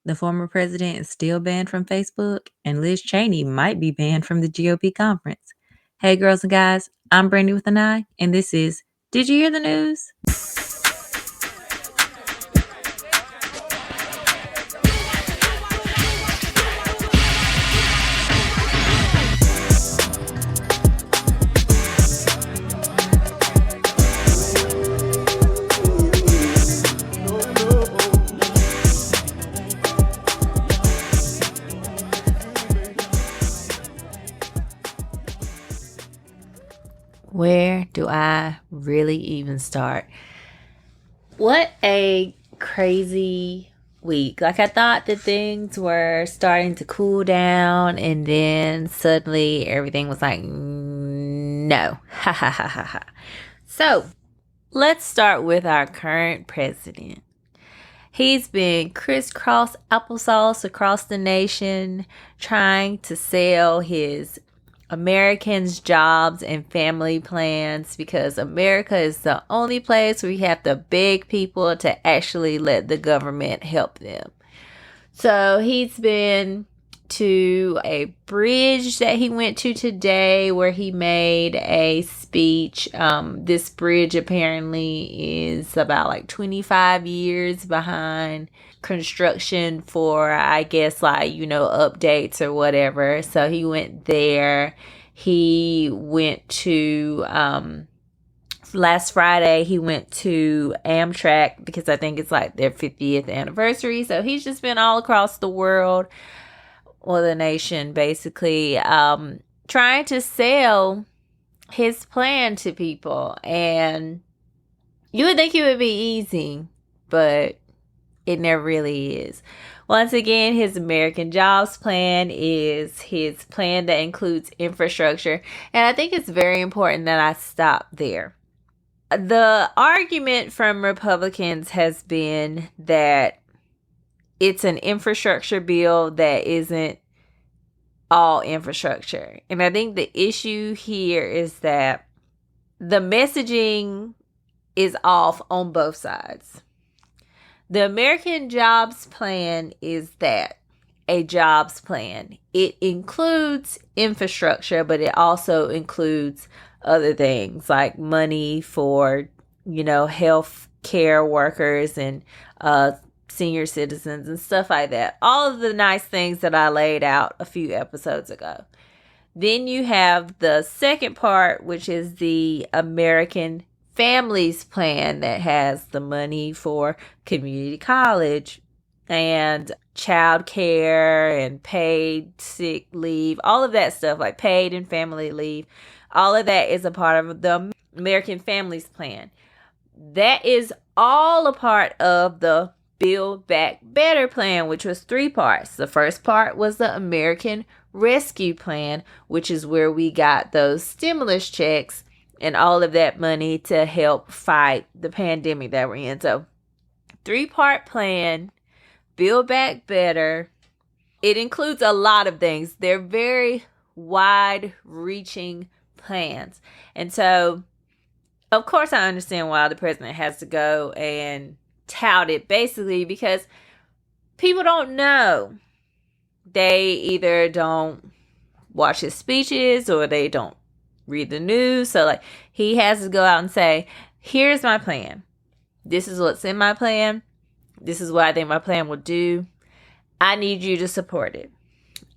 The former president is still banned from Facebook, and Liz Cheney might be banned from the GOP conference. Hey, girls and guys, I'm Brandy with an I, and this is Did You Hear the News? Where do I really even start? What a crazy week. Like, I thought that things were starting to cool down, and then suddenly everything was like, no. Ha ha ha ha ha. So, let's start with our current president. He's been crisscross applesauce across the nation, trying to sell his Americans' jobs and family plans, because America is the only place where you have to beg people to actually let the government help them. So he's been to a bridge that he went to today where he made a speech. This bridge apparently is about like 25 years behind construction for, I guess, like, updates or whatever. So he went there. He went to, last Friday, he went to Amtrak because I think it's like their 50th anniversary. So he's just been all across the world, or the nation, basically, trying to sell his plan to people. And you would think it would be easy, but it never really is. Once again, his American Jobs Plan is his plan that includes infrastructure. And I think it's very important that I stop there. The argument from Republicans has been that it's an infrastructure bill that isn't all infrastructure. And I think the issue here is that the messaging is off on both sides. The American Jobs Plan is that, a jobs plan. It includes infrastructure, but it also includes other things like money for, health care workers and senior citizens and stuff like that. All of the nice things that I laid out a few episodes ago. Then you have the second part, which is the American Families Plan that has the money for community college and child care and paid sick leave, all of that stuff, like paid and family leave. All of that is a part of the American Families Plan. That is all a part of the Build Back Better plan, which was 3 parts. The first part was the American Rescue Plan, which is where we got those stimulus checks and all of that money to help fight the pandemic that we're in. So, 3-part plan, Build Back Better. It includes a lot of things. They're very wide-reaching plans. And so, of course, I understand why the president has to go and tout it, basically because people don't know. They either don't watch his speeches or they don't read the news. So like, he has to go out and say, here's my plan. This is what's in my plan. This is what I think my plan will do. I need you to support it.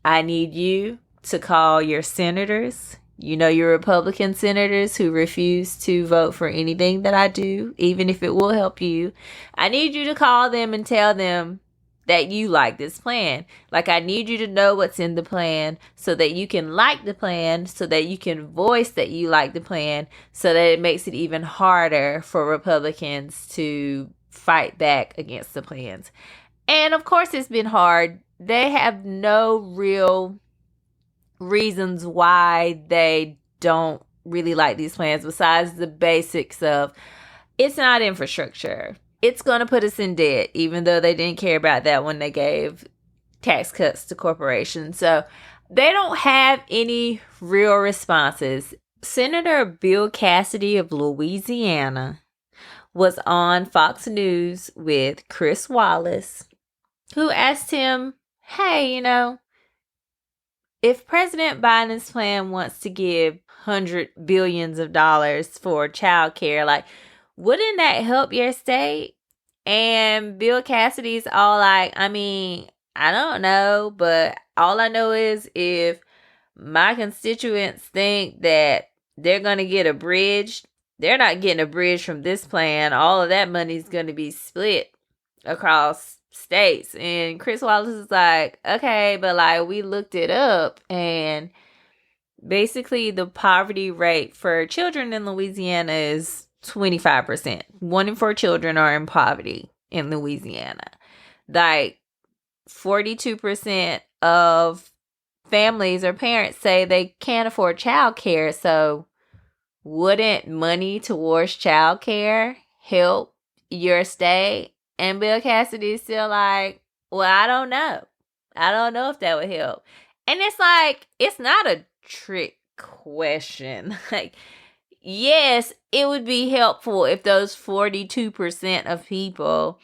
I need you to call your senators, your Republican senators who refuse to vote for anything that I do, even if it will help you. I need you to call them and tell them that you like this plan. Like, I need you to know what's in the plan so that you can like the plan, so that you can voice that you like the plan, so that it makes it even harder for Republicans to fight back against the plans. And of course, it's been hard. They have no real reasons why they don't really like these plans besides the basics of it's not infrastructure. It's going to put us in debt, even though they didn't care about that when they gave tax cuts to corporations. So they don't have any real responses. Senator Bill Cassidy of Louisiana was on Fox News with Chris Wallace, who asked him, hey, if President Biden's plan wants to give hundred billions of dollars for child care, like, wouldn't that help your state? And Bill Cassidy's all like, I mean, I don't know, but all I know is if my constituents think that they're going to get a bridge, they're not getting a bridge from this plan. All of that money is going to be split across states. And Chris Wallace is like, okay, but like we looked it up, and basically the poverty rate for children in Louisiana is 25%. 1 in 4 children are in poverty in Louisiana. Like 42% of families or parents say they can't afford childcare. So wouldn't money towards childcare help your state? And Bill Cassidy is still like, well, I don't know. I don't know if that would help. And it's like, it's not a trick question. Like, yes, it would be helpful if those 42% of people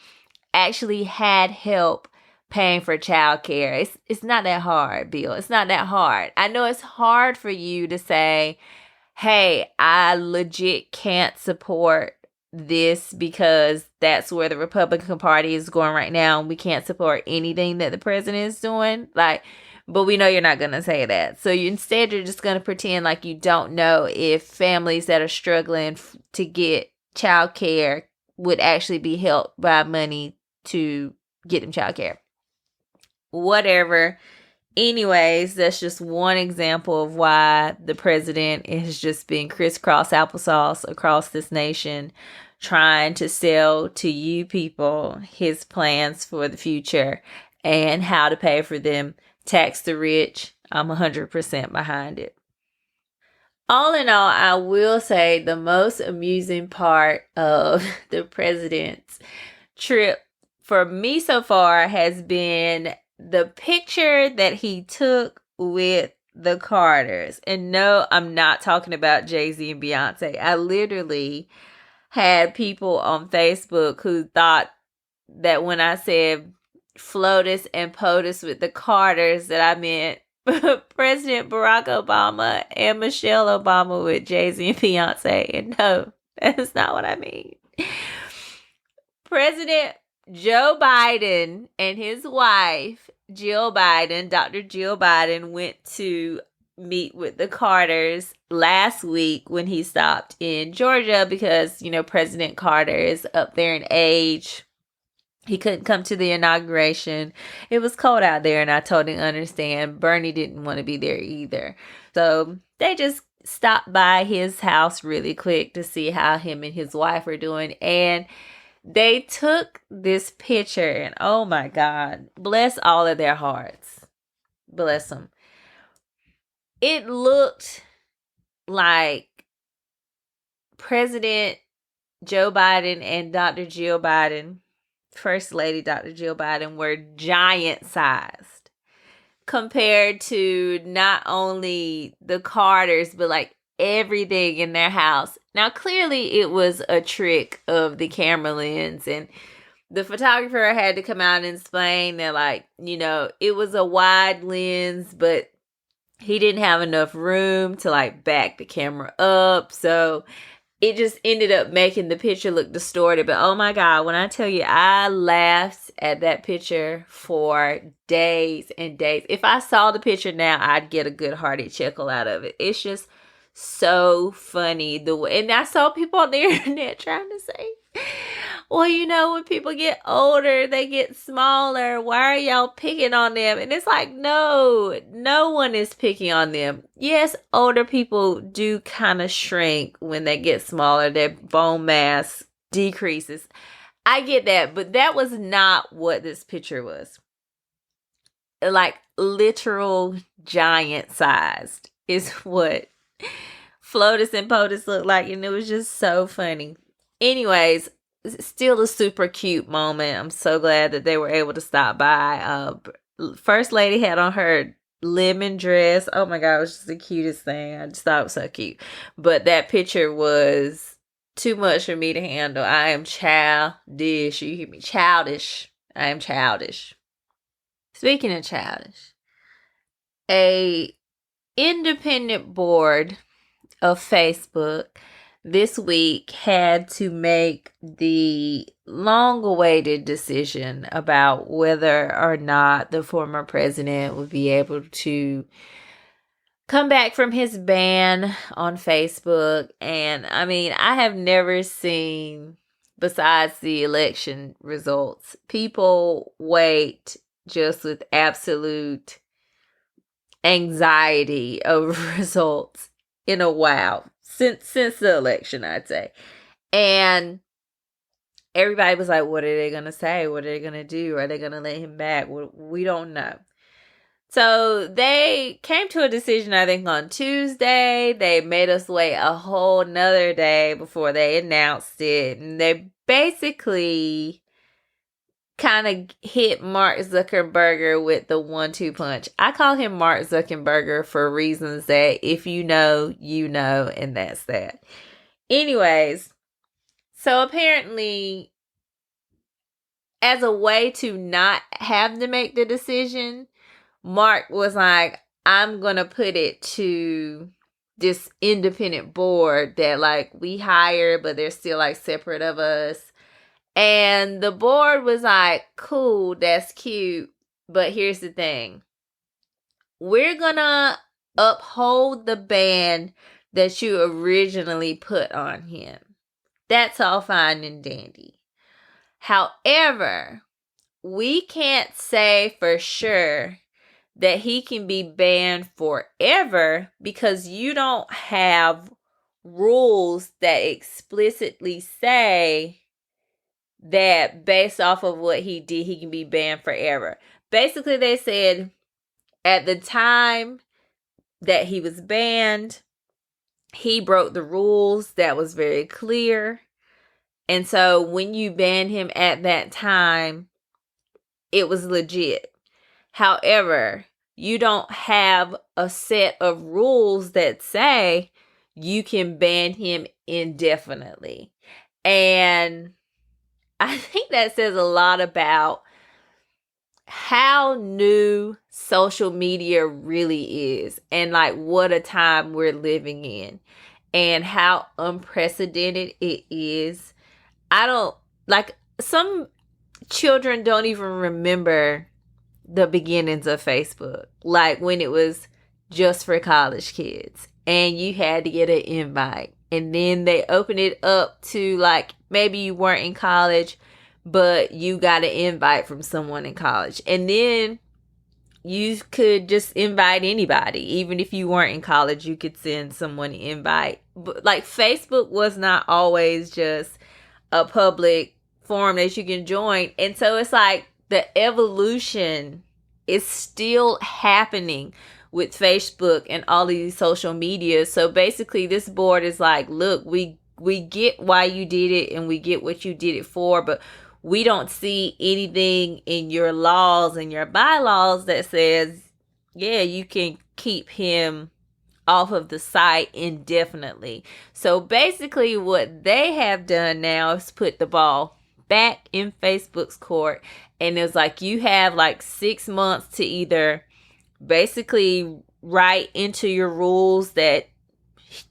actually had help paying for childcare. It's not that hard, Bill. It's not that hard. I know it's hard for you to say, hey, I legit can't support this because that's where the Republican Party is going right now. We can't support anything that the president is doing. Like, but we know you're not going to say that. So instead, you're just going to pretend like you don't know if families that are struggling to get child care would actually be helped by money to get them child care. Whatever. Anyways, that's just one example of why the president has just been crisscross applesauce across this nation, trying to sell to you people his plans for the future and how to pay for them. Tax the rich. I'm 100% behind it. All in all, I will say the most amusing part of the president's trip for me so far has been the picture that he took with the Carters. And no, I'm not talking about Jay-Z and Beyonce. I literally had people on Facebook who thought that when I said FLOTUS and POTUS with the Carters, that I meant President Barack Obama and Michelle Obama with Jay-Z and Beyonce. And no, that's not what I mean. President Joe Biden and his wife, Jill Biden, Dr. Jill Biden, went to meet with the Carters last week when he stopped in Georgia because, President Carter is up there in age. He couldn't come to the inauguration. It was cold out there, and I totally understand. Bernie didn't want to be there either. So they just stopped by his house really quick to see how him and his wife are doing. And they took this picture, and oh my God, bless all of their hearts. Bless them. It looked like President Joe Biden and Dr. Jill Biden, First Lady Dr. Jill Biden, were giant-sized compared to not only the Carters, but like everything in their house. Now, clearly it was a trick of the camera lens, and the photographer had to come out and explain that, like, it was a wide lens, but he didn't have enough room to like back the camera up. So it just ended up making the picture look distorted. But oh my God, when I tell you, I laughed at that picture for days and days. If I saw the picture now, I'd get a good hearty chuckle out of it. It's just so funny the way, and I saw people on the internet trying to say, well, when people get older, they get smaller. Why are y'all picking on them? And it's like, no one is picking on them. Yes, older people do kind of shrink when they get smaller. Their bone mass decreases. I get that, but that was not what this picture was. Like literal giant sized is what FLOTUS and POTUS looked like, and it was just so funny. Anyways, still a super cute moment. I'm so glad that they were able to stop by. First Lady had on her lemon dress. Oh my God, it was just the cutest thing. I just thought it was so cute. But that picture was too much for me to handle. I am childish. You hear me? Childish. I am childish. Speaking of childish, a independent board of Facebook this week had to make the long-awaited decision about whether or not the former president would be able to come back from his ban on Facebook. And I mean, I have never seen, besides the election results, people wait just with absolute anxiety over results in a while since the election, I'd say. And everybody was like, what are they going to say? What are they going to do? Are they going to let him back? We don't know. So they came to a decision, I think, on Tuesday. They made us wait a whole nother day before they announced it. And they basically kind of hit Mark Zuckerberg with the 1-2 punch. I call him Mark Zuckerberg for reasons that if you know, you know, and that's that. Anyways, so apparently, as a way to not have to make the decision, Mark was like, I'm going to put it to this independent board that, like, we hire, but they're still, like, separate of us. And the board was like, cool, that's cute. But here's the thing. We're going to uphold the ban that you originally put on him. That's all fine and dandy. However, we can't say for sure that he can be banned forever because you don't have rules that explicitly say that based off of what he did, he can be banned forever. Basically, they said at the time that he was banned, he broke the rules. That was very clear. And so when you banned him at that time, it was legit. However, you don't have a set of rules that say you can ban him indefinitely. And I think that says a lot about how new social media really is and like what a time we're living in and how unprecedented it is. I don't, like, some children don't even remember the beginnings of Facebook, like when it was just for college kids and you had to get an invite, and then they opened it up to, like, maybe you weren't in college but you got an invite from someone in college, and then you could just invite anybody. Even if you weren't in college, you could send someone an invite. But like, Facebook was not always just a public forum that you can join. And so it's like the evolution is still happening with Facebook and all these social media. So basically this board is like, look, we get why you did it and we get what you did it for, but we don't see anything in your laws and your bylaws that says, yeah, you can keep him off of the site indefinitely. So basically what they have done now is put the ball back in Facebook's court. And it's like, you have like 6 months to either basically write into your rules that,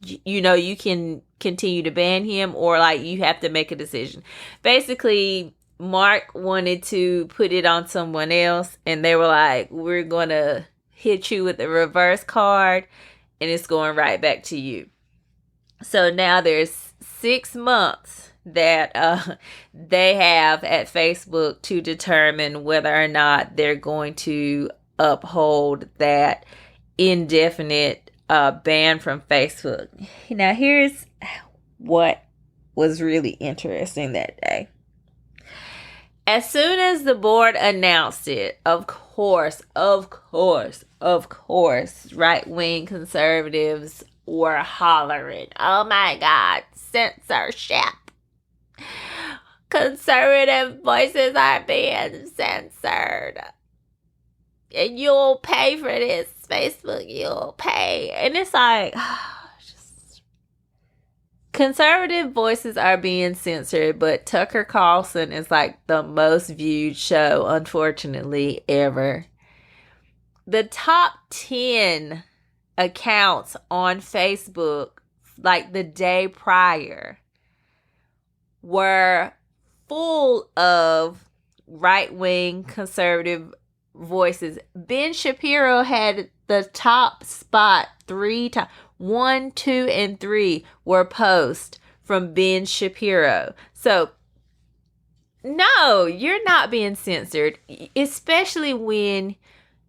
you know, you can continue to ban him, or like you have to make a decision. Basically, Mark wanted to put it on someone else, and they were like, we're going to hit you with a reverse card, and it's going right back to you. So now there's 6 months that they have at Facebook to determine whether or not they're going to uphold that indefinite ban from Facebook. Now, here's what was really interesting that day. As soon as the board announced it, of course, right-wing conservatives were hollering, oh my God, censorship. Conservative voices are being censored. And you'll pay for this, Facebook, you'll pay. And it's like, conservative voices are being censored, but Tucker Carlson is like the most viewed show, unfortunately, ever. the top 10 accounts on Facebook, like the day prior, were full of right-wing conservative voices. Ben Shapiro had the top spot 3 times. 1, 2, and 3 were posts from Ben Shapiro. So, no, you're not being censored, especially when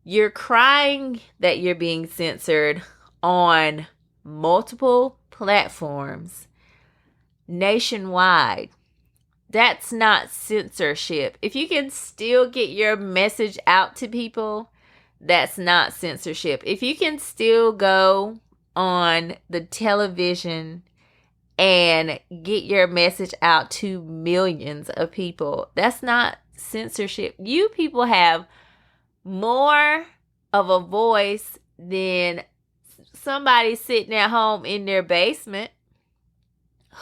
you're crying that you're being censored on multiple platforms nationwide. That's not censorship. If you can still get your message out to people, that's not censorship. If you can still go on the television and get your message out to millions of people, that's not censorship. You people have more of a voice than somebody sitting at home in their basement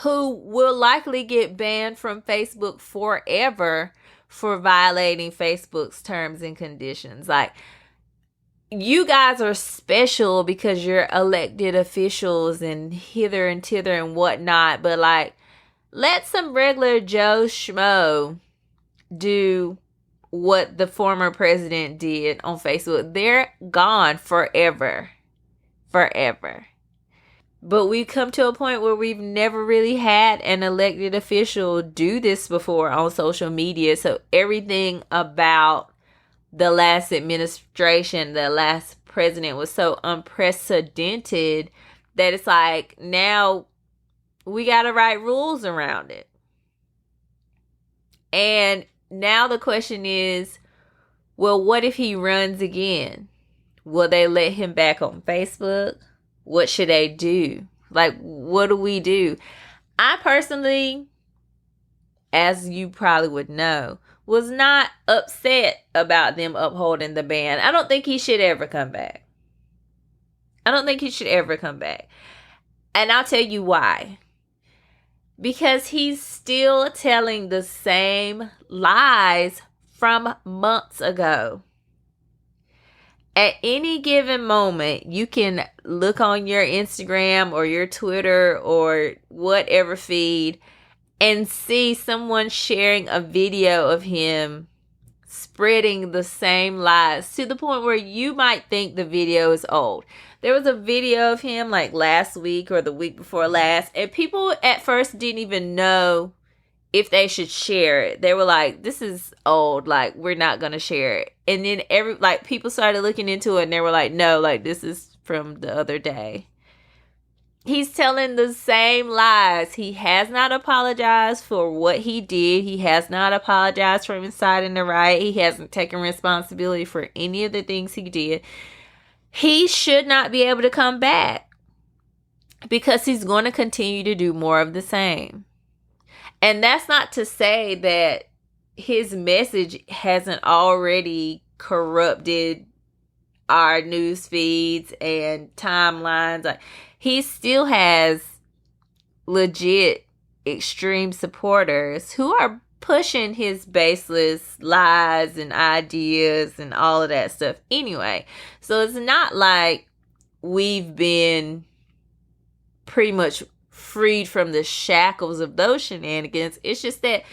who will likely get banned from Facebook forever for violating Facebook's terms and conditions. Like, you guys are special because you're elected officials and hither and thither and whatnot. But, like, let some regular Joe Schmo do what the former president did on Facebook. They're gone forever. Forever. But we've come to a point where we've never really had an elected official do this before on social media. So everything about the last administration, the last president, was so unprecedented that it's like, now we got to write rules around it. And now the question is, well, what if he runs again? Will they let him back on Facebook? What should they do? Like, what do we do? I personally, as you probably would know, was not upset about them upholding the ban. I don't think he should ever come back. And I'll tell you why. Because he's still telling the same lies from months ago. At any given moment, you can look on your Instagram or your Twitter or whatever feed and see someone sharing a video of him spreading the same lies to the point where you might think the video is old. There was a video of him like last week or the week before last, and people at first didn't even know if they should share it. They were like, this is old, like, we're not gonna share it. And then people started looking into it and they were like, no, like, this is from the other day. He's telling the same lies. He has not apologized for what he did. He has not apologized for inciting the riot. He hasn't taken responsibility for any of the things he did. He should not be able to come back because he's going to continue to do more of the same. And that's not to say that his message hasn't already corrupted our news feeds and timelines. Like, he still has legit extreme supporters who are pushing his baseless lies and ideas and all of that stuff anyway. So it's not like we've been pretty much freed from the shackles of those shenanigans. It's just that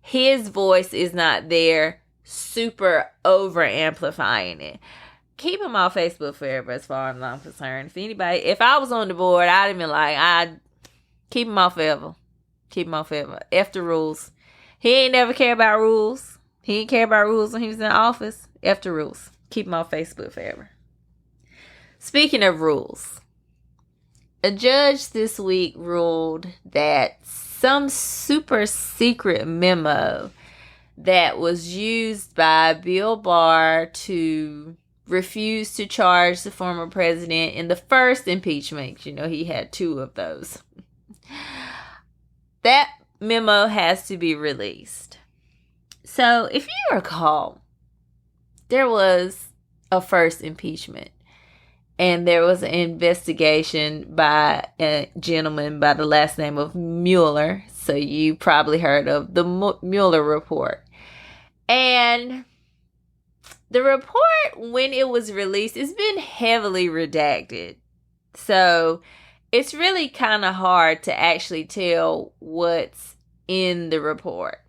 his voice is not there super over amplifying it. Keep him off Facebook forever as far as I'm concerned. If I was on the board, I'd have been like, I'd keep him off forever. F the rules. He ain't never care about rules. He didn't care about rules when he was in office. F the rules. Keep him off Facebook forever. Speaking of rules, a judge this week ruled that some super secret memo that was used by Bill Barr to refuse to charge the former president in the first impeachment. You know, he had 2 of those. That memo has to be released. So, if you recall, there was a first impeachment. And there was an investigation by a gentleman by the last name of Mueller. So you probably heard of the Mueller report. And The report, when it was released, it's been heavily redacted. So it's really kind of hard to actually tell what's in the report.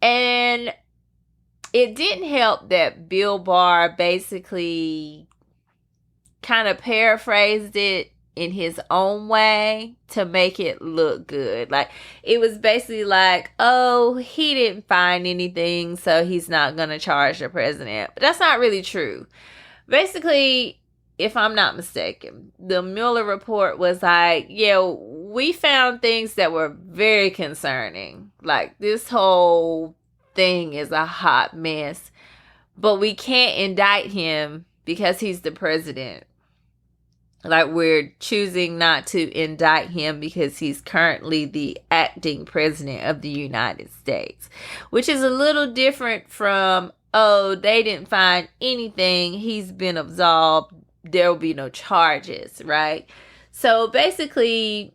And it didn't help that Bill Barr basically kind of paraphrased it in his own way to make it look good. Like, it was basically like, oh, he didn't find anything, so he's not going to charge the president. But that's not really true. Basically, if I'm not mistaken, the Mueller report was like, yeah, we found things that were very concerning. Like, this whole thing is a hot mess, but we can't indict him because he's the president. Like, we're choosing not to indict him because he's currently the acting president of the United States, which is a little different from, oh, they didn't find anything, he's been absolved, there will be no charges, right? So basically,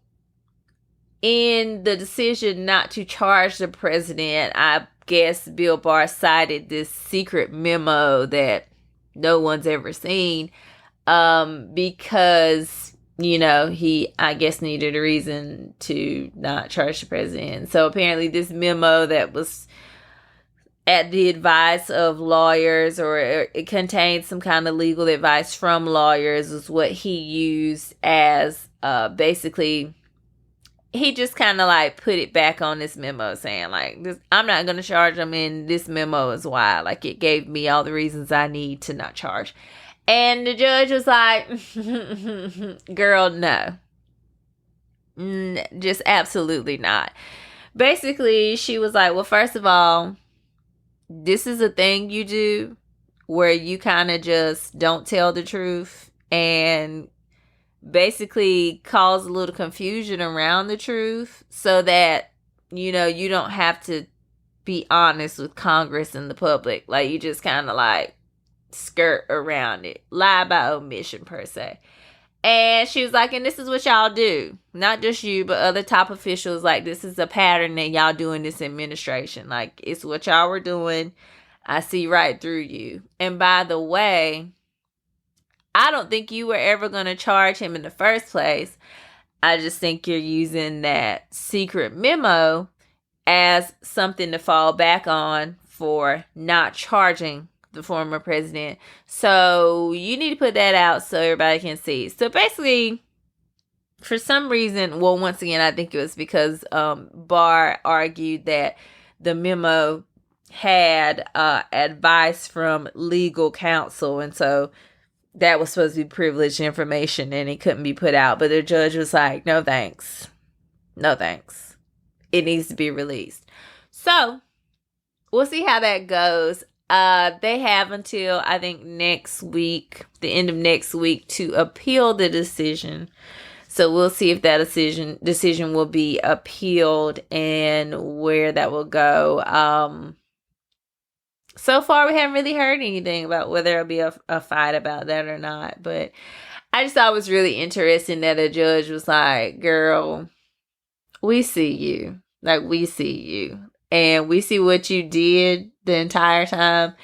in the decision not to charge the president, I guess Bill Barr cited this secret memo that no one's ever seen, because, you know, he, I guess, needed a reason to not charge the president. So apparently this memo that was at the advice of lawyers, or it contained some kind of legal advice from lawyers, is what he used as, basically, he just kind of like put it back on this memo saying like, this, I'm not going to charge him, and this memo is why. Like, it gave me all the reasons I need to not charge. And the judge was like, girl, no. Just absolutely not. Basically, she was like, well, first of all, this is a thing you do where you kind of just don't tell the truth and basically cause a little confusion around the truth so that, you know, you don't have to be honest with Congress and the public. Like, you just kind of like skirt around it, lie by omission per se. And she was like, and this is what y'all do, not just you but other top officials. Like, this is a pattern that y'all do in this administration. Like, it's what y'all were doing. I see right through you. And by the way, I don't think you were ever going to charge him in the first place. I just think you're using that secret memo as something to fall back on for not charging the former president. So you need to put that out so everybody can see. So basically, for some reason, well, once again, I think it was because Barr argued that the memo had advice from legal counsel, and so that was supposed to be privileged information and it couldn't be put out. But the judge was like, no thanks. No thanks. It needs to be released. So we'll see how that goes. They have until, I think, next week, the end of next week, to appeal the decision. So we'll see if that decision will be appealed and where that will go. So far, we haven't really heard anything about whether there'll be a fight about that or not. But I just thought it was really interesting that a judge was like, girl, we see you. Like, we see you. And we see what you did the entire time.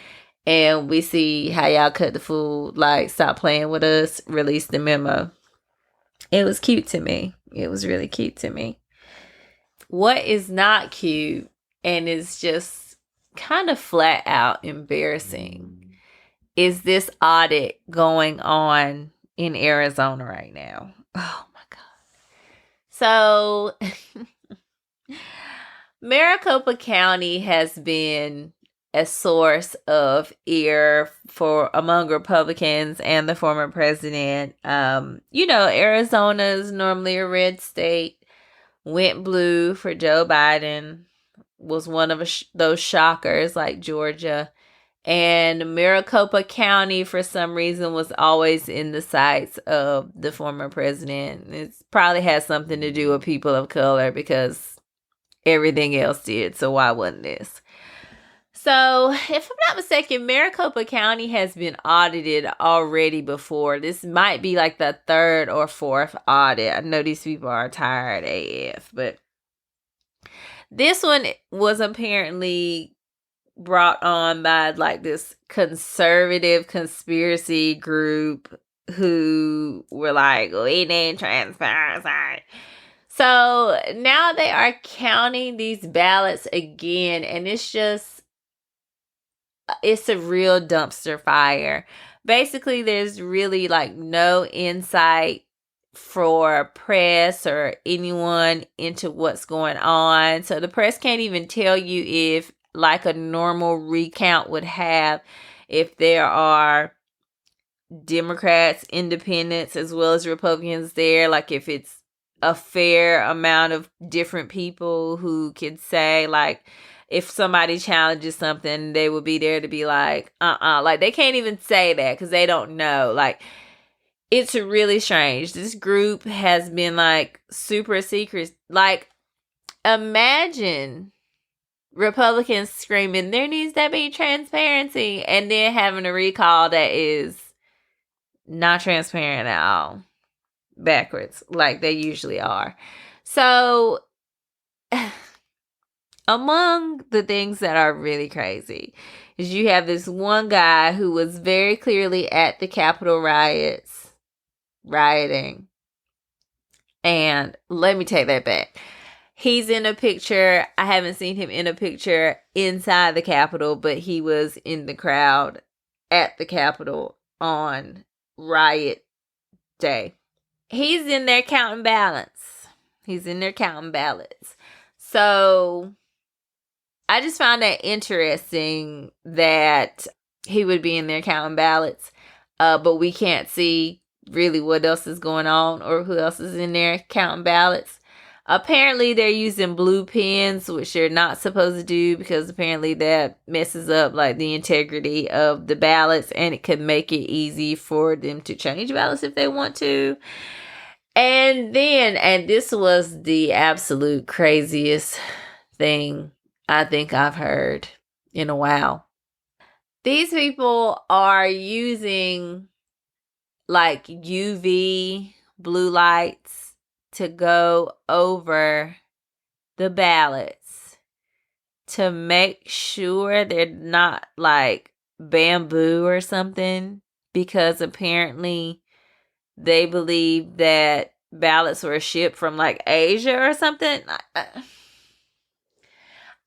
And we see how y'all cut the fool. Like, stop playing with us. Release the memo. It was cute to me. It was really cute to me. What is not cute and is just kind of flat out embarrassing is this audit going on in Arizona right now. Oh my God. So Maricopa County has been a source of ire for among Republicans and the former president. You know, Arizona is normally a red state, went blue for Joe Biden, was one of those shockers like Georgia. And Maricopa County, for some reason, was always in the sights of the former president. It probably has something to do with people of color because everything else did. So why wouldn't this? So, if I'm not mistaken, Maricopa County has been audited already before. This might be like the third or fourth audit. I know these people are tired AF, but this one was apparently brought on by like this conservative conspiracy group who were like, we need transparency. So now they are counting these ballots again, and it's a real dumpster fire. Basically, there's really like no insight for press or anyone into what's going on. So the press can't even tell you if, like a normal recount would have, if there are Democrats, independents, as well as Republicans there, like if it's a fair amount of different people who could say, like, if somebody challenges something, they would be there to be like, like they can't even say that because they don't know. Like, it's really strange. This group has been like super secret. Like, imagine Republicans screaming, there needs to be transparency, and then having a recall that is not transparent at all. Backwards, like they usually are. So, among the things that are really crazy is you have this one guy who was very clearly at the Capitol rioting. And let me take that back. He's in a picture. I haven't seen him in a picture inside the Capitol, but he was in the crowd at the Capitol on riot day. He's in there counting ballots. So I just found that interesting that he would be in there counting ballots, but we can't see really what else is going on or who else is in there counting ballots. Apparently, they're using blue pens, which they're not supposed to do because apparently that messes up like the integrity of the ballots, and it could make it easy for them to change ballots if they want to. And this was the absolute craziest thing I think I've heard in a while. These people are using like UV blue lights to go over the ballots to make sure they're not like bamboo or something, because apparently they believe that ballots were shipped from like Asia or something.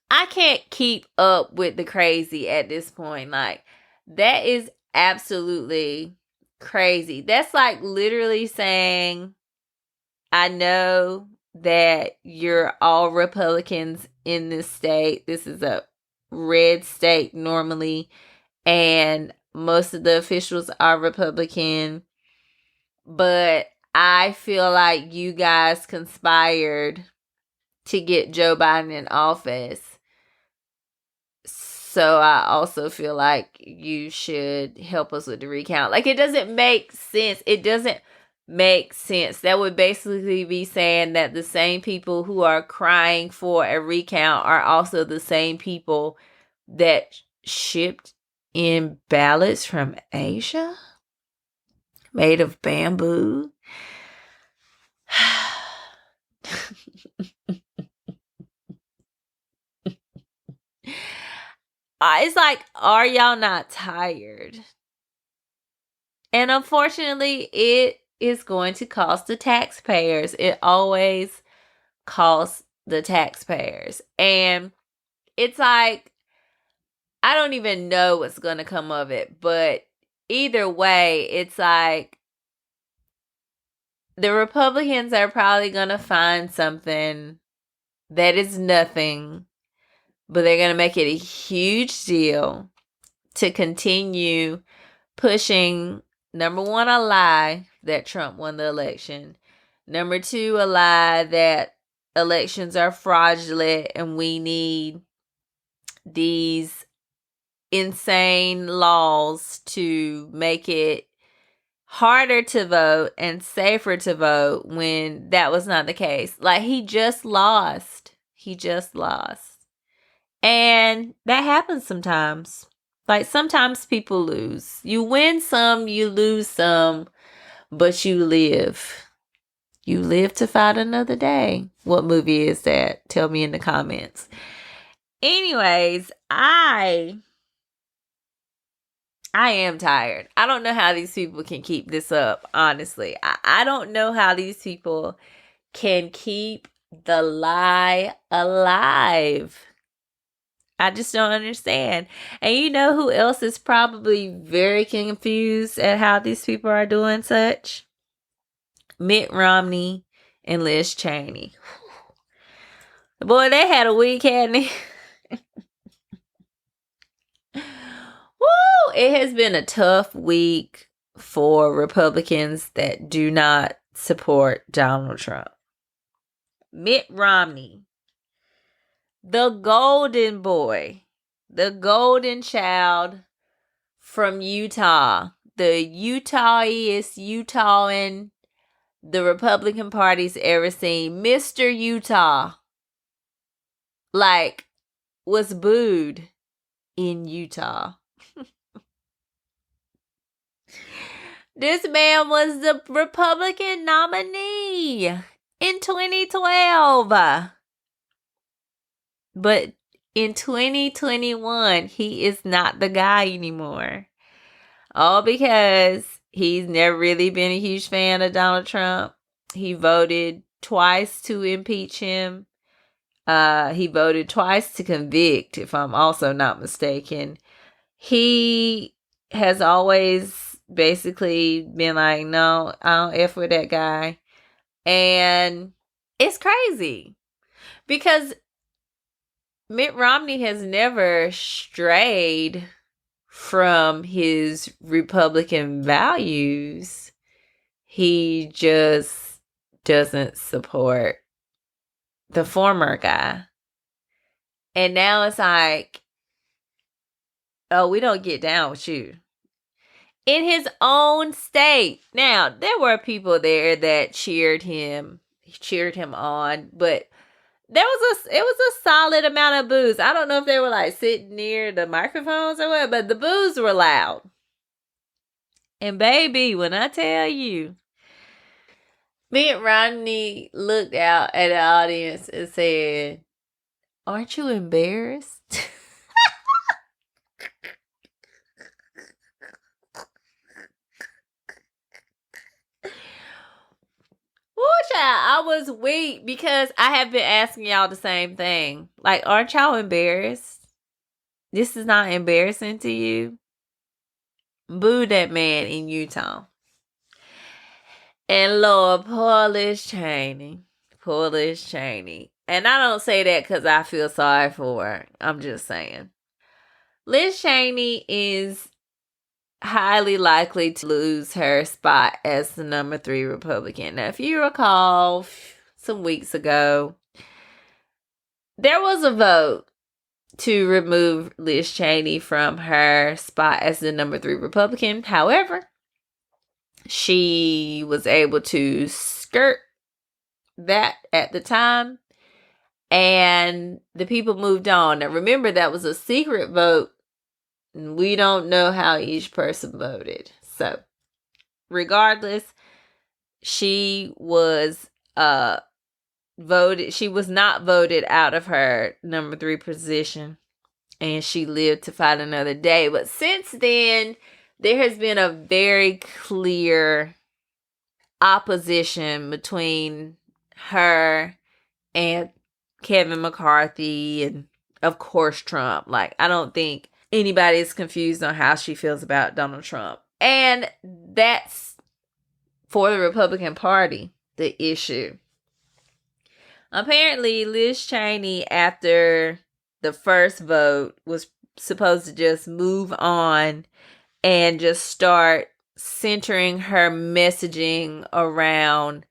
I can't keep up with the crazy at this point. Like, that is absolutely crazy. That's like literally saying, I know that you're all Republicans in this state. This is a red state normally, and most of the officials are Republican. But I feel like you guys conspired to get Joe Biden in office. So I also feel like you should help us with the recount. Like, it doesn't make sense. That would basically be saying that the same people who are crying for a recount are also the same people that shipped in ballots from Asia made of bamboo. It's like, are y'all not tired? And unfortunately, it is going to cost the taxpayers. It always costs the taxpayers. And it's like, I don't even know what's going to come of it. But either way, it's like the Republicans are probably going to find something that is nothing, but they're going to make it a huge deal to continue pushing, number one, a lie that Trump won the election. Number two, a lie that elections are fraudulent and we need these insane laws to make it harder to vote and safer to vote, when that was not the case. Like, he just lost. And that happens sometimes. Like, sometimes people lose. You win some, you lose some, but you live. You live to fight another day. What movie is that? Tell me in the comments. Anyways, I am tired. I don't know how these people can keep this up, honestly. I don't know how these people can keep the lie alive. I just don't understand. And you know who else is probably very confused at how these people are doing such? Mitt Romney and Liz Cheney. Boy, they had a week, hadn't they? Woo! It has been a tough week for Republicans that do not support Donald Trump. Mitt Romney, the golden boy, the golden child from Utah, the Utahiest Utahan the Republican Party's ever seen, Mr. Utah, like, was booed in Utah. This man was the Republican nominee in 2012. But in 2021, he is not the guy anymore. All because he's never really been a huge fan of Donald Trump. He voted twice to impeach him. He voted twice to convict, if I'm also not mistaken. He has always basically been like, no, I don't F with that guy. And it's crazy because Mitt Romney has never strayed from his Republican values. He just doesn't support the former guy. And now it's like, oh, we don't get down with you. In his own state. Now, there were people there that cheered him on, but it was a solid amount of boos. I don't know if they were like sitting near the microphones or what, but the boos were loud. And baby, when I tell you, Mitt Romney looked out at the audience and said, "Aren't you embarrassed?" Woo, child, I was weak because I have been asking y'all the same thing. Like, aren't y'all embarrassed? This is not embarrassing to you? Boo that man in Utah. And Lord, poor Liz Cheney. Poor Liz Cheney. And I don't say that because I feel sorry for her. I'm just saying. Liz Cheney is highly likely to lose her spot as the number 3 Republican. Now, if you recall, some weeks ago, there was a vote to remove Liz Cheney from her spot as the number 3 Republican. However, she was able to skirt that at the time, and the people moved on. Now, remember, that was a secret vote. We don't know how each person voted. So, regardless, she was voted. She was not voted out of her number 3 position, and she lived to fight another day. But since then, there has been a very clear opposition between her and Kevin McCarthy and, of course, Trump. Like, I don't think anybody is confused on how she feels about Donald Trump. And that's, for the Republican Party, the issue. Apparently, Liz Cheney, after the first vote, was supposed to just move on and just start centering her messaging around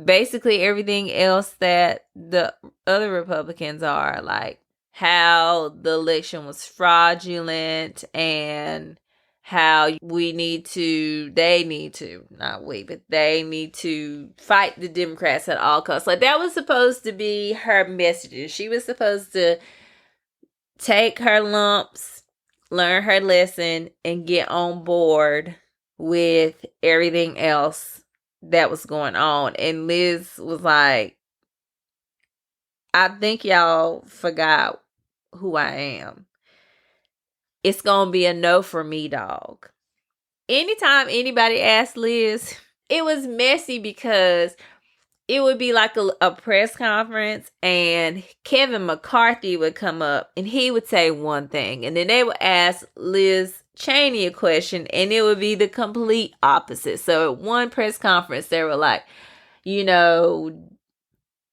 basically everything else that the other Republicans are, like how the election was fraudulent and how they need to fight the Democrats at all costs. Like, that was supposed to be her message. She was supposed to take her lumps, learn her lesson, and get on board with everything else that was going on. And Liz was like, I think y'all forgot who I am. It's going to be a no for me, dog. Anytime anybody asked Liz, it was messy because it would be like a press conference and Kevin McCarthy would come up and he would say one thing. And then they would ask Liz Cheney a question and it would be the complete opposite. So at one press conference, they were like,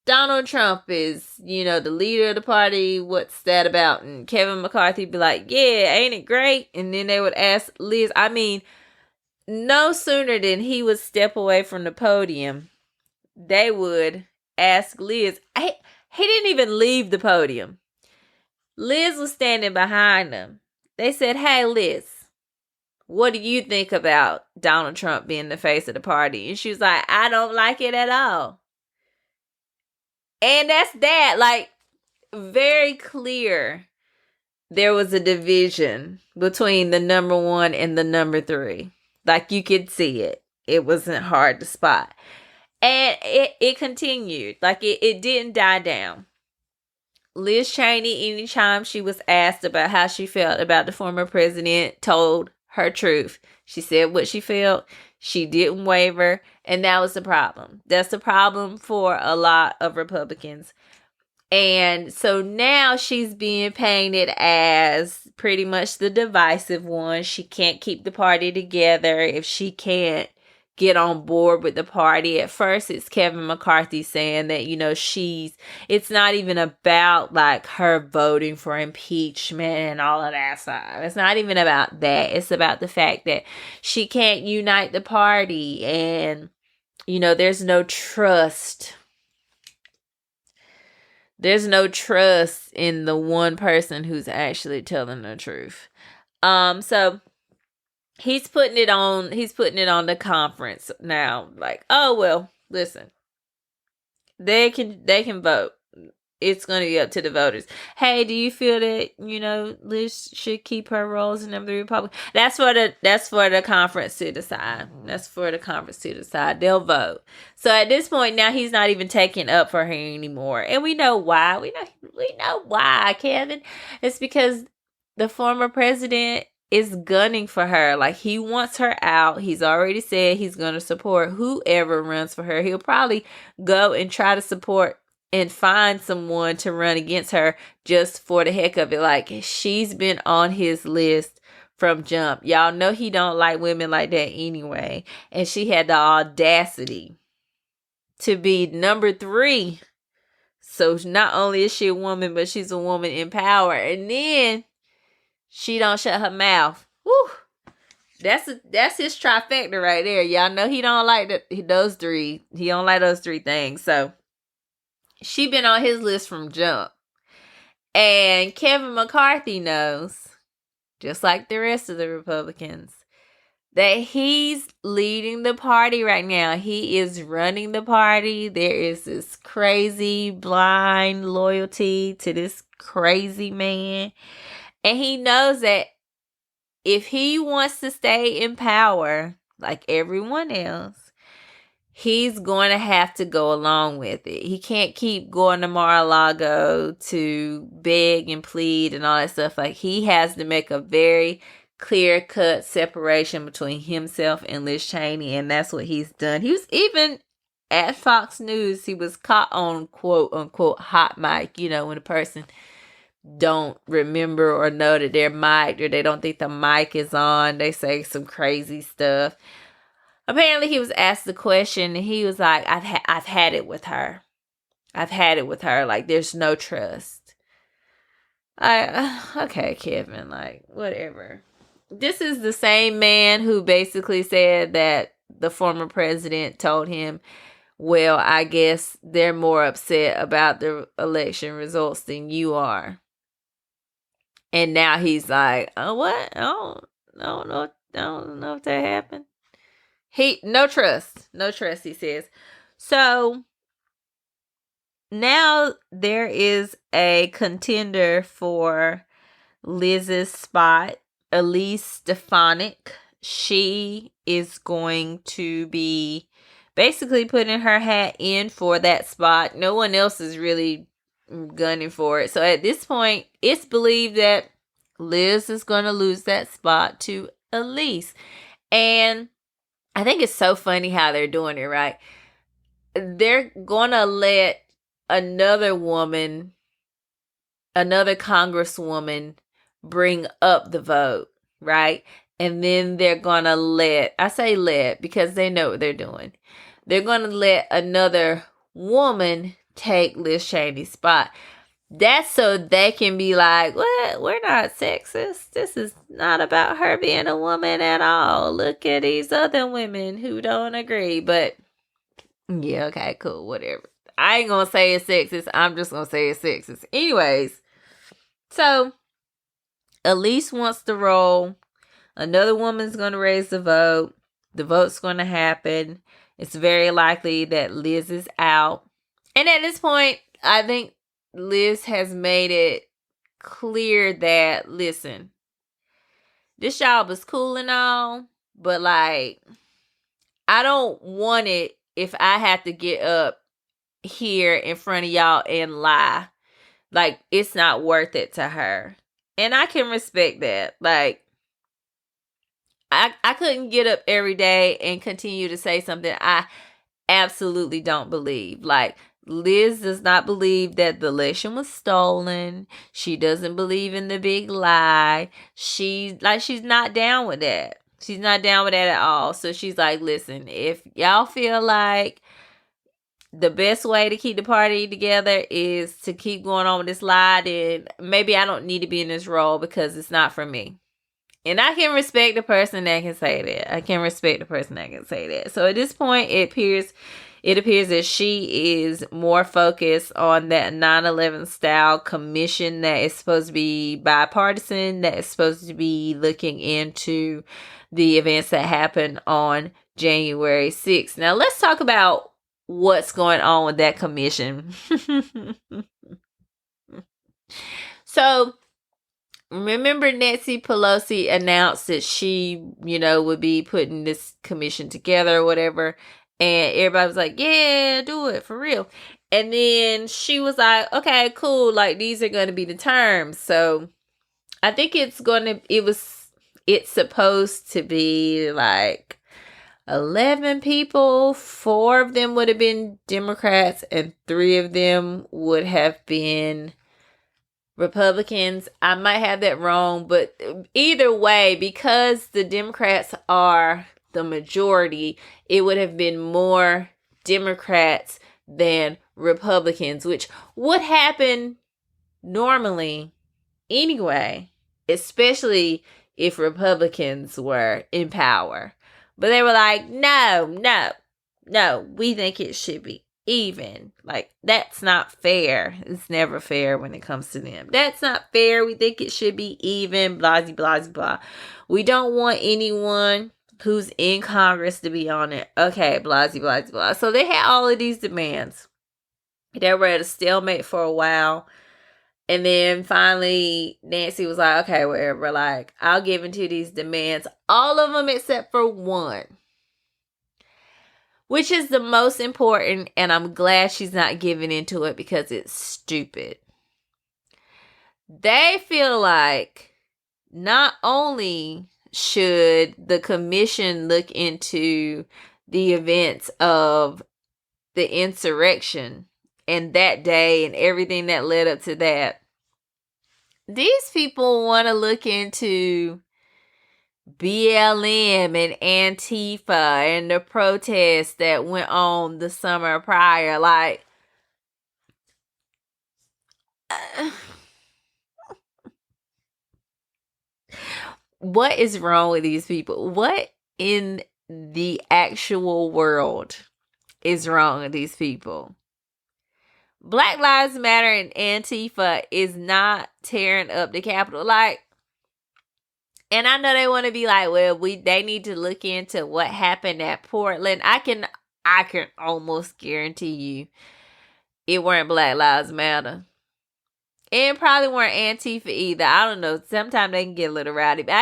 Donald Trump is, the leader of the party. What's that about? And Kevin McCarthy would be like, yeah, ain't it great? And then they would ask Liz, no sooner than he would step away from the podium, they would ask Liz. He didn't even leave the podium. Liz was standing behind him. They said, hey, Liz, what do you think about Donald Trump being the face of the party? And she was like, I don't like it at all. And that's that. Like, very clear there was a division between the number 1 and the number 3. Like, you could see it. It wasn't hard to spot. And it continued. Like, it didn't die down. Liz Cheney, anytime she was asked about how she felt about the former president, told her truth. She said what she felt. She didn't waver. And that was the problem. That's the problem for a lot of Republicans. And so now she's being painted as pretty much the divisive one. She can't keep the party together if she can't get on board with the party. At first, it's Kevin McCarthy saying that, it's not even about like her voting for impeachment and all of that stuff. It's not even about that. It's about the fact that she can't unite the party and, there's no trust. There's no trust in the one person who's actually telling the truth. So he's putting it on the conference now. Like, oh well, listen. They can vote. It's going to be up to the voters. Hey, do you feel that, Liz should keep her roles in the Republican? That's for the conference to decide. That's for the conference to decide. They'll vote. So at this point now, he's not even taking up for her anymore. And we know why. We know why, Kevin. It's because the former president is gunning for her. Like, he wants her out. He's already said he's going to support whoever runs for her. He'll probably go and try to support and find someone to run against her just for the heck of it. Like, she's been on his list from jump. Y'all know he don't like women like that anyway. And she had the audacity to be number 3. So not only is she a woman, but she's a woman in power. And then she don't shut her mouth. Woo! That's his trifecta right there. Y'all know he don't like those 3. He don't like those 3 things. So she been on his list from jump. And Kevin McCarthy knows, just like the rest of the Republicans, that he's leading the party right now. He is running the party. There is this crazy blind loyalty to this crazy man. And he knows that if he wants to stay in power, like everyone else, he's going to have to go along with it. He can't keep going to Mar-a-Lago to beg and plead and all that stuff. Like, he has to make a very clear-cut separation between himself and Liz Cheney, and that's what he's done. He was even at Fox News. He was caught on quote-unquote hot mic, when a person don't remember or know that they're mic'd or they don't think the mic is on. They say some crazy stuff. Apparently, he was asked the question, and he was like, I've had it with her. I've had it with her. Like, there's no trust. Okay, Kevin, like, whatever. This is the same man who basically said that the former president told him, well, I guess they're more upset about the election results than you are. And now he's like, oh, what? I don't know if that happened. No trust, he says. So now there is a contender for Liz's spot, Elise Stefanik. She is going to be basically putting her hat in for that spot. No one else is really gunning for it. So at this point, it's believed that Liz is going to lose that spot to Elise. And I think it's so funny how they're doing it, right? They're going to let another congresswoman bring up the vote, right? And then they're going to I say let because they know what they're doing. They're going to let another woman take Liz Cheney's spot. That's so they can be like, what? We're not sexist. This is not about her being a woman at all. Look at these other women who don't agree. But yeah, okay, cool, whatever. I ain't gonna say it's sexist. I'm just gonna say it's sexist. Anyways, so Elise wants the role. Another woman's gonna raise the vote. The vote's gonna happen. It's very likely that Liz is out. And at this point, I think Liz has made it clear that, listen, this job is cool and all, but like, I don't want it if I have to get up here in front of y'all and lie. Like, it's not worth it to her. And I can respect that. Like, I couldn't get up every day and continue to say something I absolutely don't believe. Like, Liz does not believe that the election was stolen. She doesn't believe in the big lie. She's not down with that. She's not down with that at all. So she's like, listen, if y'all feel like the best way to keep the party together is to keep going on with this lie, then maybe I don't need to be in this role because it's not for me. And I can respect the person that can say that. So at this point, it appears that she is more focused on that 9/11 style commission that is supposed to be bipartisan, that is supposed to be looking into the events that happened on January 6th. Now, let's talk about what's going on with that commission. So, remember Nancy Pelosi announced that she, would be putting this commission together or whatever. And everybody was like, yeah, do it for real. And then she was like, okay, cool. Like, these are going to be the terms. So I think it's supposed to be like 11 people. 4 of them would have been Democrats and 3 of them would have been Republicans. I might have that wrong, but either way, because the Democrats are the majority, it would have been more Democrats than Republicans, which would happen normally anyway, especially if Republicans were in power. But they were like, no, we think it should be even. Like, that's not fair. It's never fair when it comes to them. That's not fair. We think it should be even, blah, blah, blah. We don't want anyone who's in Congress to be on it. Okay, blah, blah, blah. So they had all of these demands. They were at a stalemate for a while. And then finally, Nancy was like, okay, whatever. Like, I'll give into these demands. All of them except for one, which is the most important, and I'm glad she's not giving into it because it's stupid. They feel like not only should the commission look into the events of the insurrection and that day and everything that led up to that, these people want to look into BLM and Antifa and the protests that went on the summer prior. Like, what is wrong with these people? What in the actual world is wrong with these people? Black Lives Matter and Antifa is not tearing up the Capitol. Like, and I know they want to be like, well, they need to look into what happened at Portland. I can almost guarantee you it weren't Black Lives Matter. And probably weren't Antifa either. I don't know. Sometimes they can get a little rowdy. But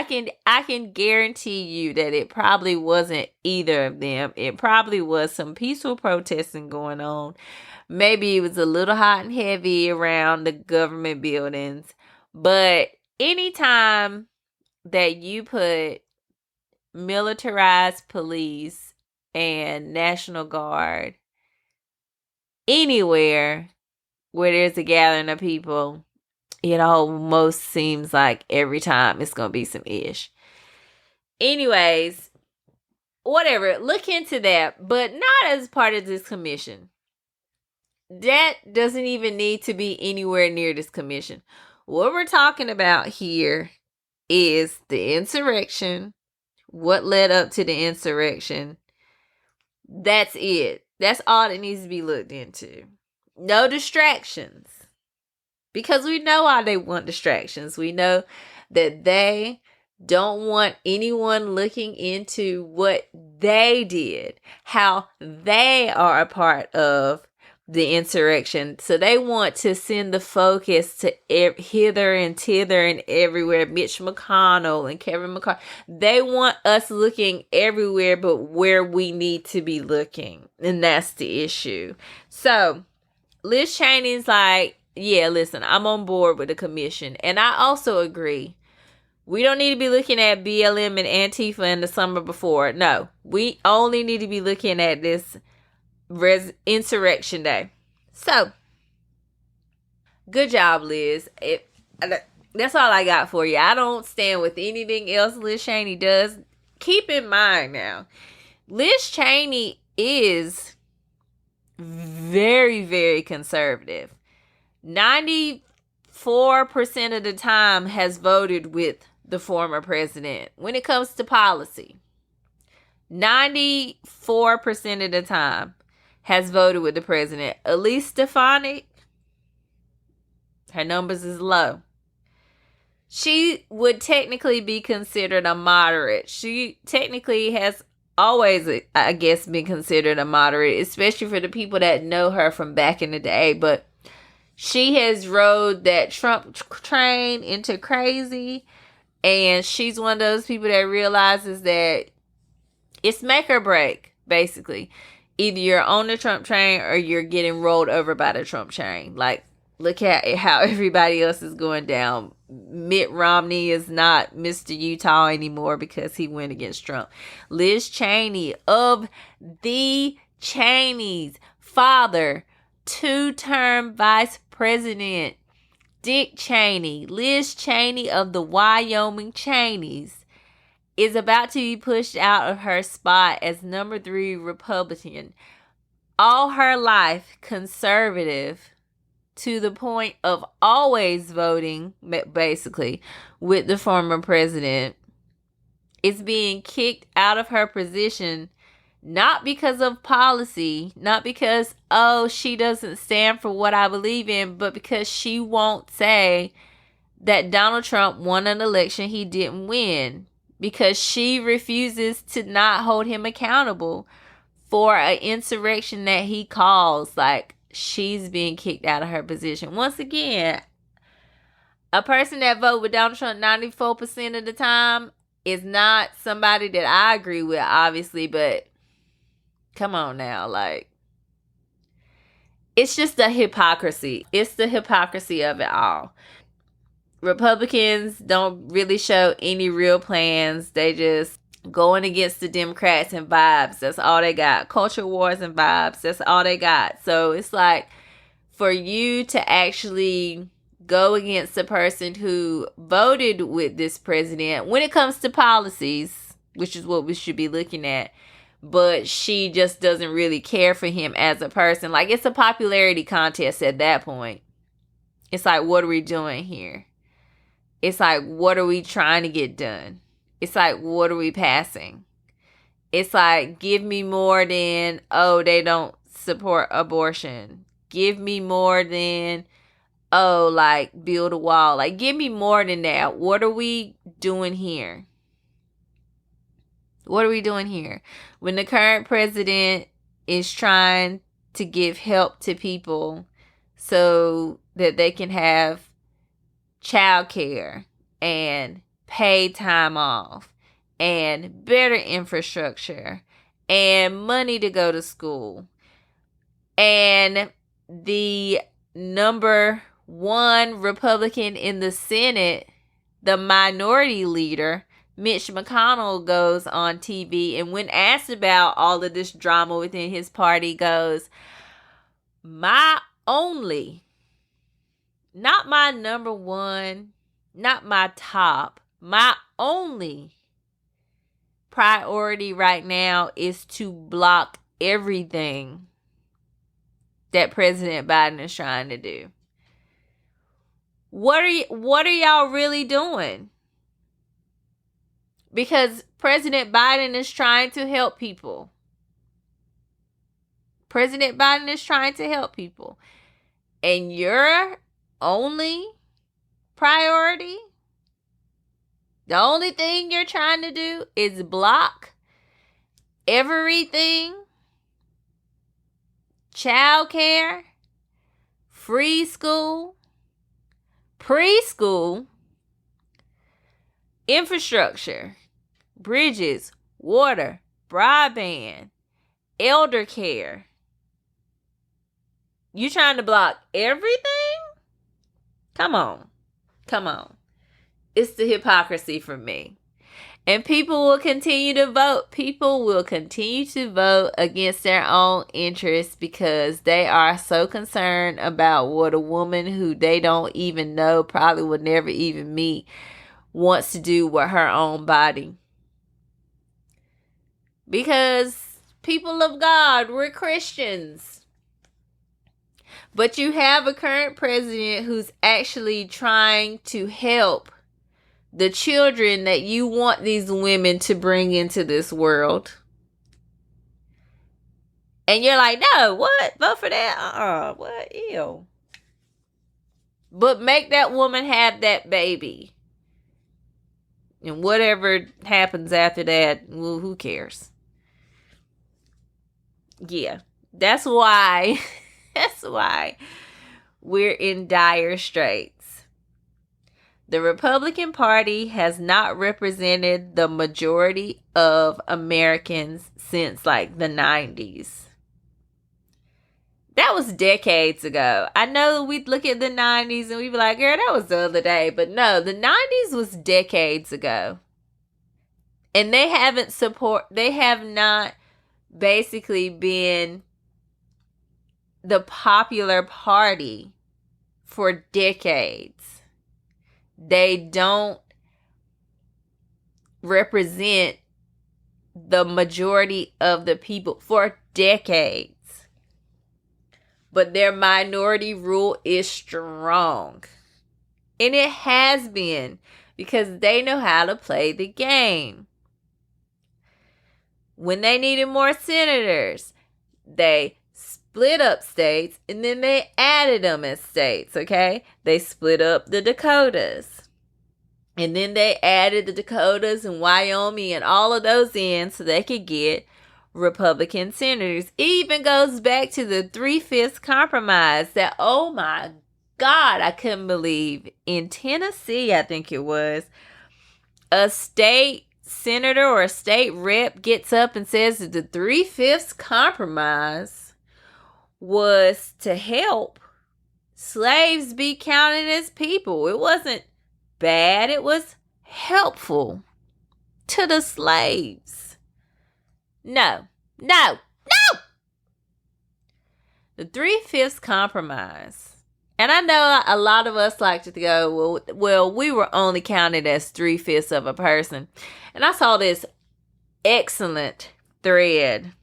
I can guarantee you that it probably wasn't either of them. It probably was some peaceful protesting going on. Maybe it was a little hot and heavy around the government buildings. But anytime that you put militarized police and National Guard anywhere where there's a gathering of people, it almost seems like every time it's going to be some ish. Anyways, whatever. Look into that, but not as part of this commission. That doesn't even need to be anywhere near this commission. What we're talking about here is the insurrection, what led up to the insurrection. That's it. That's all that needs to be looked into. No distractions. Because we know why they want distractions. We know that they don't want anyone looking into what they did, how they are a part of the insurrection. So they want to send the focus to hither and thither and everywhere. Mitch McConnell and Kevin McCarthy. They want us looking everywhere but where we need to be looking. And that's the issue. So Liz Cheney's like, yeah, listen, I'm on board with the commission. And I also agree. We don't need to be looking at BLM and Antifa in the summer before. No, we only need to be looking at this insurrection day. So, good job, Liz. That's all I got for you. I don't stand with anything else Liz Cheney does. Keep in mind now, Liz Cheney is very, very conservative. 94% of the time has voted with the former president when it comes to policy. 94% of the time has voted with the president. Elise Stefanik, her numbers is low. She would technically be considered a moderate. She technically has always, I guess, been considered a moderate, especially for the people that know her from back in the day. But she has rode that Trump train into crazy. And she's one of those people that realizes that it's make or break, basically. Either you're on the Trump train or you're getting rolled over by the Trump train. Like, look at how everybody else is going down. Mitt Romney is not Mr. Utah anymore because he went against Trump. Liz Cheney of the Cheneys, father, 2-term vice president, Dick Cheney, Liz Cheney of the Wyoming Cheneys, is about to be pushed out of her spot as number 3 Republican. All her life conservative, to the point of always voting, basically, with the former president, is being kicked out of her position, not because of policy, not because, she doesn't stand for what I believe in, but because she won't say that Donald Trump won an election he didn't win. Because she refuses to not hold him accountable for an insurrection that he calls. Like, she's being kicked out of her position. Once again, a person that votes with Donald Trump 94% of the time is not somebody that I agree with, obviously, but come on now, like, it's just the hypocrisy. It's the hypocrisy of it all. Republicans don't really show any real plans. They just going against the Democrats and vibes. That's all they got. Culture wars and vibes. That's all they got. So it's like, for you to actually go against the person who voted with this president when it comes to policies, which is what we should be looking at, but she just doesn't really care for him as a person. Like, it's a popularity contest at that point. It's like, what are we doing here? It's like, what are we trying to get done? It's like, what are we passing? It's like, give me more than, they don't support abortion. Give me more than, like, build a wall. Like, give me more than that. What are we doing here? What are we doing here? When the current president is trying to give help to people so that they can have childcare and paid time off and better infrastructure and money to go to school. And the number one Republican in the Senate, the minority leader, Mitch McConnell, goes on TV and when asked about all of this drama within his party goes, my only, not my number one, not my top, my only priority right now is to block everything that President Biden is trying to do. What are y'all really doing? Because President Biden is trying to help people. President Biden is trying to help people. And your only priority, the only thing you're trying to do is block everything, childcare, free school, preschool, infrastructure, bridges, water, broadband, elder care. You trying to block everything? Come on. It's the hypocrisy for me. And people will continue to vote. People will continue to vote against their own interests because they are so concerned about what a woman who they don't even know, probably would never even meet, wants to do with her own body. Because people of God, we're Christians. But you have a current president who's actually trying to help the children that you want these women to bring into this world. And you're like, no, what? Vote for that? What? Ew. But make that woman have that baby. And whatever happens after that, well, who cares? Yeah, that's why we're in dire straits. The Republican Party has not represented the majority of Americans since like the 90s. That was decades ago. I know we'd look at the 90s and we'd be like, girl, that was the other day. But no, the 90s was decades ago. And they have not basically been the popular party for decades. They don't represent the majority of the people for decades. But their minority rule is strong. And it has been because they know how to play the game. When they needed more senators, they split up states and then they added them as states, okay? They split up the Dakotas. And then they added the Dakotas and Wyoming and all of those in so they could get Republican senators. It even goes back to the 3/5 compromise that, oh my God, I couldn't believe. In Tennessee, I think it was, a state senator or a state rep gets up and says that the 3/5 compromise was to help slaves be counted as people. It wasn't bad. It was helpful to the slaves. No. The 3/5 compromise. And I know a lot of us like to go, well, we were only counted as 3/5 of a person. And I saw this excellent thread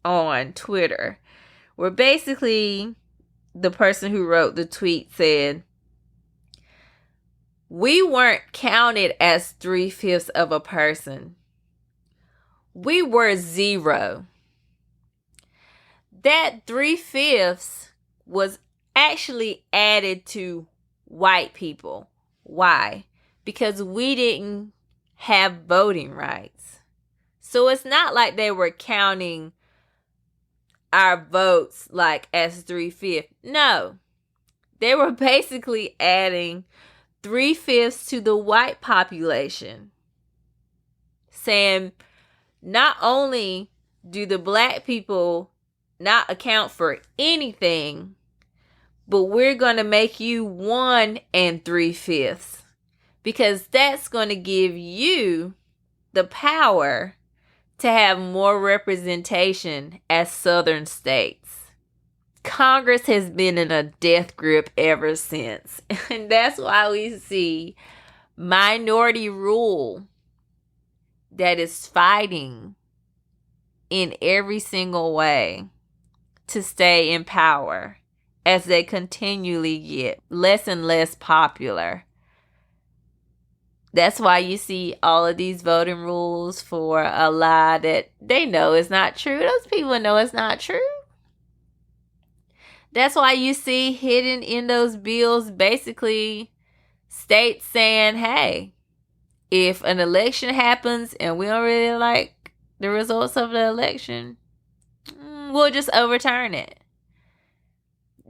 on Twitter where basically the person who wrote the tweet said, we weren't counted as 3/5 of a person. We were zero. That 3/5 was actually added to white people. Why? Because we didn't have voting rights. So it's not like they were counting our votes like as 3/5. No. They were basically adding 3/5 to the white population, saying not only do the black people not account for anything, but we're going to make you 1 3/5, because that's going to give you the power to have more representation as southern states. Congress has been in a death grip ever since. And that's why we see minority rule that is fighting in every single way to stay in power as they continually get less and less popular. That's why you see all of these voting rules for a lie that they know is not true. Those people know it's not true. That's why you see hidden in those bills basically states saying, hey, if an election happens and we don't really like the results of the election, we'll just overturn it.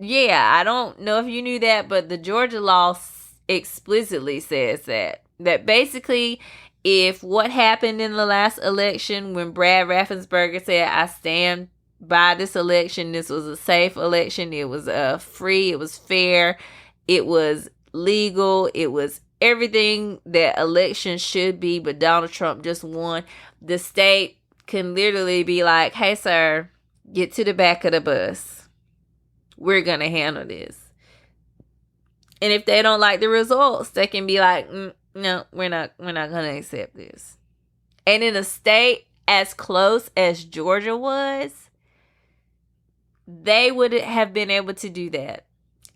Yeah, I don't know if you knew that, but the Georgia law explicitly says that basically if what happened in the last election when Brad Raffensperger said, I stand by this election, this was a safe election, it was free, it was fair, it was legal, it was everything that elections should be, but Donald Trump just won, the state can literally be like, hey sir, get to the back of the bus. We're going to handle this. And if they don't like the results, they can be like, no, we're not going to accept this. And in a state as close as Georgia was, they would have been able to do that.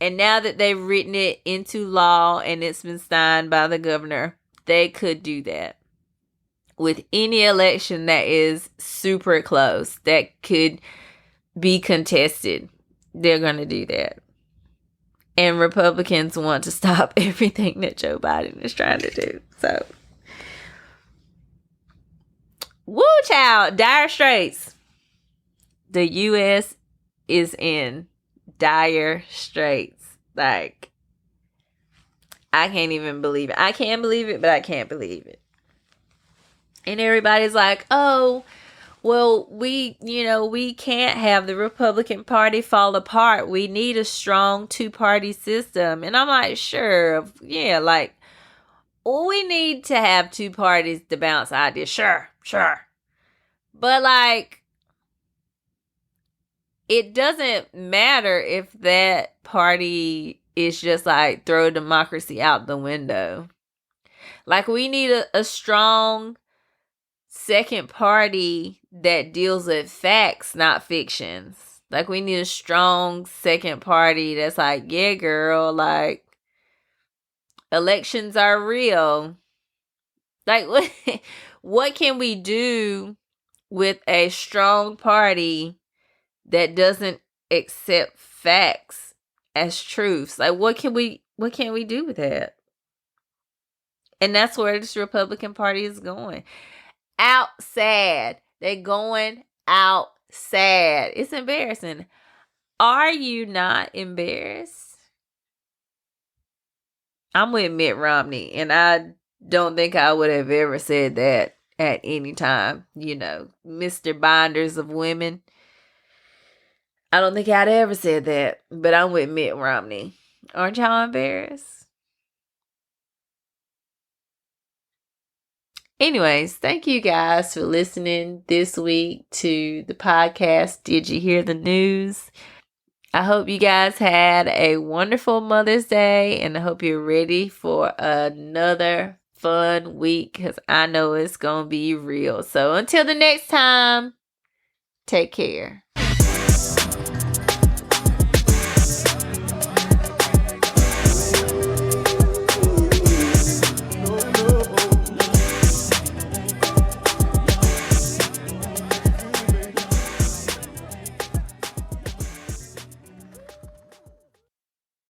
And now that they've written it into law and it's been signed by the governor, they could do that. With any election that is super close, that could be contested, they're going to do that. And Republicans want to stop everything that Joe Biden is trying to do. So, woo child, dire straits. The U.S. is in dire straits. Like, I can't even believe it. I can't believe it, but I can't believe it. And everybody's like, oh, well, we can't have the Republican Party fall apart. We need a strong two-party system. And I'm like, sure, yeah, like, we need to have two parties to bounce ideas. Sure. But, like, it doesn't matter if that party is just, like, throw democracy out the window. Like, we need a strong second party that deals with facts, not fictions. Like, we need a strong second party that's like, yeah, girl, like, elections are real. Like, what can we do with a strong party that doesn't accept facts as truths? Like, what can we do with that? And that's where this Republican Party is going. Out sad. They're going out sad. It's embarrassing. Are you not embarrassed? I'm with Mitt Romney, and I don't think I would have ever said that at any time. You know, Mr. Binders of women. I don't think I'd ever said that, but I'm with Mitt Romney. Aren't y'all embarrassed? Anyways, thank you guys for listening this week to the podcast. Did you hear the news? I hope you guys had a wonderful Mother's Day, and I hope you're ready for another fun week, because I know it's going to be real. So until the next time, take care.